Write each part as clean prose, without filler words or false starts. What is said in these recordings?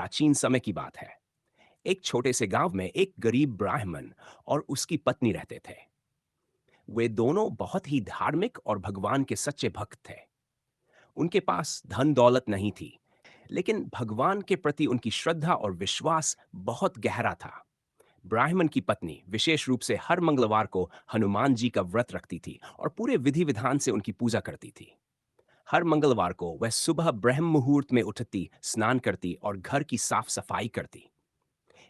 प्राचीन समय की बात है। एक छोटे से गांव में एक गरीब ब्राह्मण और उसकी पत्नी रहते थे। वे दोनों बहुत ही धार्मिक और भगवान के सच्चे भक्त थे। उनके पास धन दौलत नहीं थी, लेकिन भगवान के प्रति उनकी श्रद्धा और विश्वास बहुत गहरा था। ब्राह्मण की पत्नी विशेष रूप से हर मंगलवार को हनुमान जी का व्रत रखती थी और पूरे विधि विधान से उनकी पूजा करती थी। हर मंगलवार को वह सुबह ब्रह्म मुहूर्त में उठती, स्नान करती और घर की साफ सफाई करती।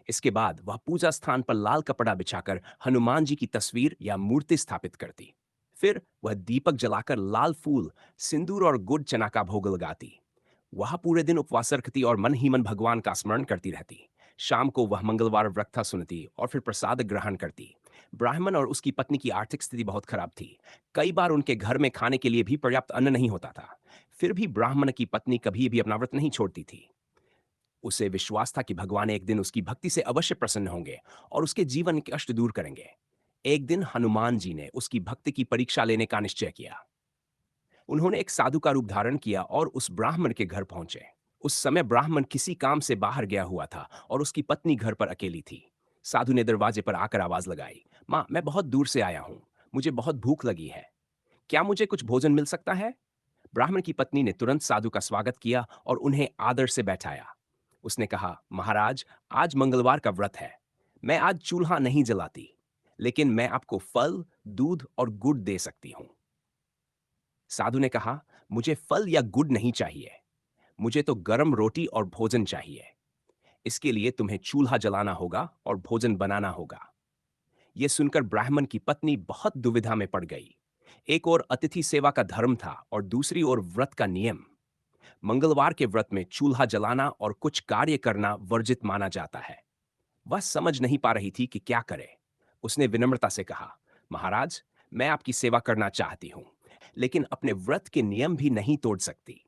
इसके बाद वह पूजा स्थान पर लाल कपड़ा बिछाकर हनुमान जी की तस्वीर या मूर्ति स्थापित करती। फिर वह दीपक जलाकर लाल फूल, सिंदूर और गुड़ चना का भोग लगाती। वह पूरे दिन उपवास रखती और मन ही मन भगवान का स्मरण करती रहती। शाम को वह मंगलवार व्रत सुनती और फिर प्रसाद ग्रहण करती। ब्राह्मण और उसकी पत्नी की आर्थिक स्थिति बहुत खराब थी। कई बार उनके घर में खाने के लिए भी पर्याप्त अन्न नहीं होता था। फिर भी ब्राह्मण की पत्नी कभी भी अपना व्रत नहीं छोड़ती थी। उसे विश्वास था कि भगवान एक दिन उसकी भक्ति से अवश्य प्रसन्न होंगे और उसके जीवन के कष्ट दूर करेंगे। एक दिन हनुमान जी ने उसकी भक्ति की परीक्षा लेने का निश्चय किया। उन्होंने एक साधु का रूप धारण किया और उस ब्राह्मण के घर पहुंचे। उस समय ब्राह्मण किसी काम से बाहर गया हुआ था और उसकी पत्नी घर पर अकेली थी। साधु ने दरवाजे पर आकर आवाज लगाई, माँ, मैं बहुत दूर से आया हूँ, मुझे बहुत भूख लगी है, क्या मुझे कुछ भोजन मिल सकता है? ब्राह्मण की पत्नी ने तुरंत साधु का स्वागत किया और उन्हें आदर से बैठाया। उसने कहा, महाराज, आज मंगलवार का व्रत है। मैं आज चूल्हा नहीं जलाती, लेकिन मैं आपको फल, दूध और गुड़ दे सकती हूँ। साधु ने कहा, मुझे फल या गुड़ नहीं चाहिए, मुझे तो गर्म रोटी और भोजन चाहिए। इसके लिए तुम्हें चूल्हा जलाना होगा और भोजन बनाना होगा। यह सुनकर ब्राह्मण की पत्नी बहुत दुविधा में पड़ गई। एक और अतिथि सेवा का धर्म था और दूसरी ओर व्रत का नियम। मंगलवार के व्रत में चूल्हा जलाना और कुछ कार्य करना वर्जित माना जाता है। वह समझ नहीं पा रही थी कि क्या करे। उसने विनम्रता से कहा, महाराज, मैं आपकी सेवा करना चाहती हूँ, लेकिन अपने व्रत के नियम भी नहीं तोड़ सकती।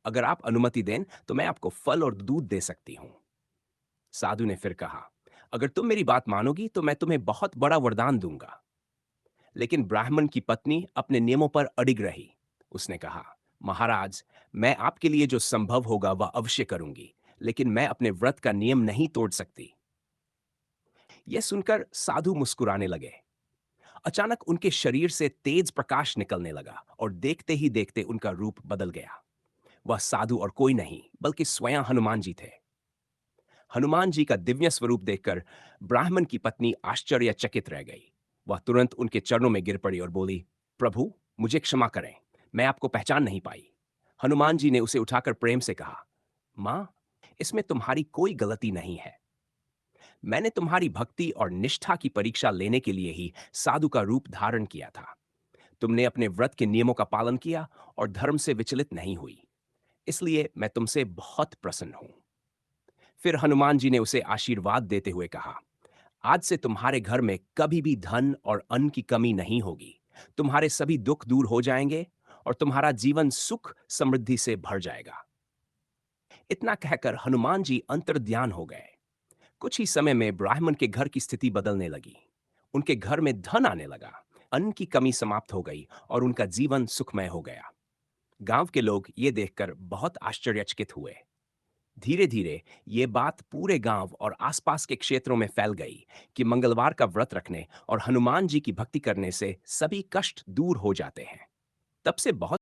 अगर आप अनुमति दें तो मैं आपको फल और दूध दे सकती हूँ। साधु ने फिर कहा, अगर तुम मेरी बात मानोगी तो मैं तुम्हें बहुत बड़ा वरदान दूंगा। लेकिन ब्राह्मण की पत्नी अपने नियमों पर अडिग रही। उसने कहा, महाराज, मैं आपके लिए जो संभव होगा वह अवश्य करूंगी, लेकिन मैं अपने व्रत का नियम नहीं तोड़ सकती। यह सुनकर साधु मुस्कुराने लगे। अचानक उनके शरीर से तेज प्रकाश निकलने लगा और देखते ही देखते उनका रूप बदल गया। वह साधु और कोई नहीं बल्कि स्वयं हनुमान जी थे। हनुमान जी का दिव्य स्वरूप देखकर ब्राह्मण की पत्नी आश्चर्यचकित रह गई। वह तुरंत उनके चरणों में गिर पड़ी और बोली, प्रभु, मुझे क्षमा करें, मैं आपको पहचान नहीं पाई। हनुमान जी ने उसे उठाकर प्रेम से कहा, मां, इसमें तुम्हारी कोई गलती नहीं है। मैंने तुम्हारी भक्ति और निष्ठा की परीक्षा लेने के लिए ही साधु का रूप धारण किया था। तुमने अपने व्रत के नियमों का पालन किया और धर्म से विचलित नहीं हुई, इसलिए मैं तुमसे बहुत प्रसन्न हूं। फिर हनुमान जी ने उसे आशीर्वाद देते हुए कहा, आज से तुम्हारे घर में कभी भी धन और अन्न की कमी नहीं होगी। तुम्हारे सभी दुख दूर हो जाएंगे और तुम्हारा जीवन सुख समृद्धि से भर जाएगा। इतना कहकर हनुमान जी अंतर्ध्यान हो गए। कुछ ही समय में ब्राह्मण के घर की स्थिति बदलने लगी। उनके घर में धन आने लगा, अन्न की कमी समाप्त हो गई और उनका जीवन सुखमय हो गया। गांव के लोग ये देखकर बहुत आश्चर्यचकित हुए। धीरे धीरे ये बात पूरे गांव और आसपास के क्षेत्रों में फैल गई कि मंगलवार का व्रत रखने और हनुमान जी की भक्ति करने से सभी कष्ट दूर हो जाते हैं। तब से बहुत